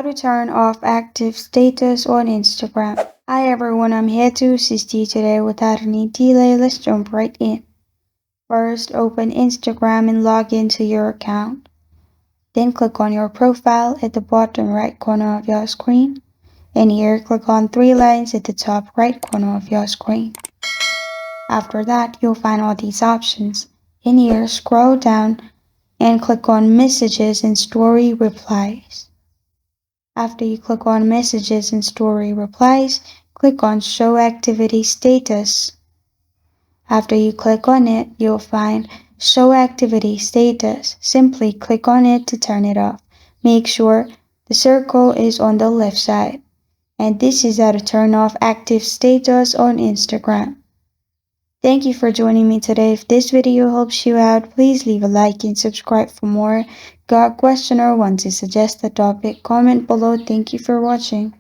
to turn off active status on Instagram. Hi everyone, I'm here to assist you today. Without any delay, let's jump right in. First, open Instagram and log into your account. Then click on your profile at the bottom right corner of your screen. And here, click on three lines at the top right corner of your screen. After that, you'll find all these options. In here, scroll down and click on Messages and Story Replies. After you click on Messages and Story Replies, click on Show Activity Status. After you click on it, you'll find Show Activity Status. Simply click on it to turn it off. Make sure the circle is on the left side. And this is how to turn off active status on Instagram. Thank you for joining me today. If this video helps you out, please leave a like and subscribe for more. Got a question or want to suggest a topic? Comment below. Thank you for watching.